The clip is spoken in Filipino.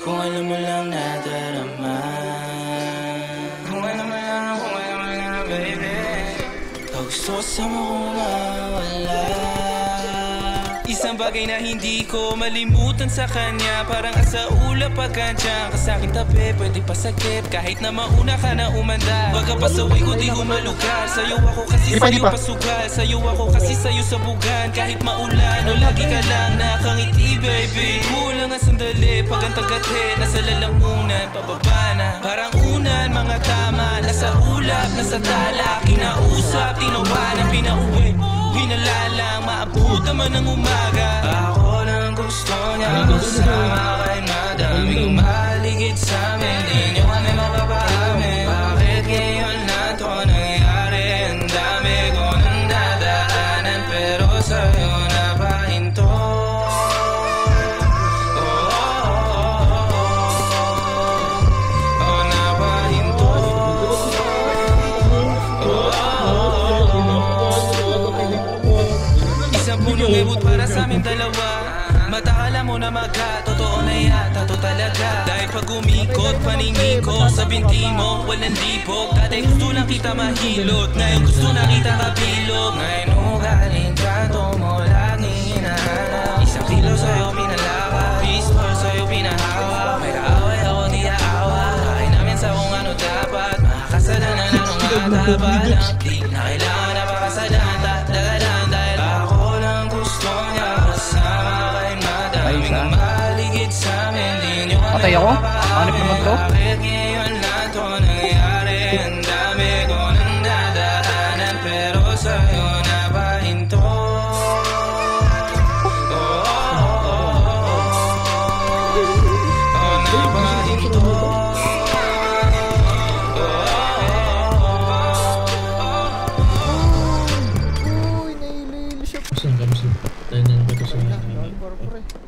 Kung alam mo lang nadarama, kung alam mo lang, baby. Pag gusto kasama ko mawala. Isang bagay na hindi ko malimutan sa kanya, parang asa ulap pagkantyan ka sa'king tabi, pwede pasakit kahit na mauna ka na umanda. Baga pasaway ko di humalugar, sa'yo ako kasi sa'yo pasugal, sa'yo ako kasi sa'yo sabugan. Kahit maulan o lagi ka lang nakangiti, baby. Kulang ang sandali pag ang tagati, nasa lalamunan, pababa na. Parang unan, mga tama, nasa ulap, nasa tala. Kinausap, tinawanan, pinauwi, pinalalang, maabot naman ng umaga. Ako lang gusto niya kasama kay madaming maligid sa'min. Di nyo kami mapapahamin. Bakit ngayon na to nangyari? Ang dami ko nang dadaanan, pero sa'yo napahinto. Napahinto. Isang punong ibot para sa amin dalawa. Matakala mo na totoo na yata to talaga. Dahil pag umikot, paningin ko sa binti mo, walang lipog. Dati gusto lang kita mahilot, ngayon gusto na kita kabilog. Ngayon ugaling trato mo, laging hinahanap. Isang kilo sa'yo pinalaka, pistol sa'yo pinahawa. May kaaway ako di aawa, kain namin sa kung ano dapat. Makakasalanan na nung mataba lang, di na kailangan na pakasalan. Dagalan dahil ako lang gusto niya kasama kay madaming maligid sa'min. Di nyo kami Patay ako? Hanip naman to? bakit ngayon na to nangyari? Ang dami ko nang dadaanan, pero sa'yo napahinto. Napahinto. Uy, nahilo siya. Saan kami sa tayo ng bato sa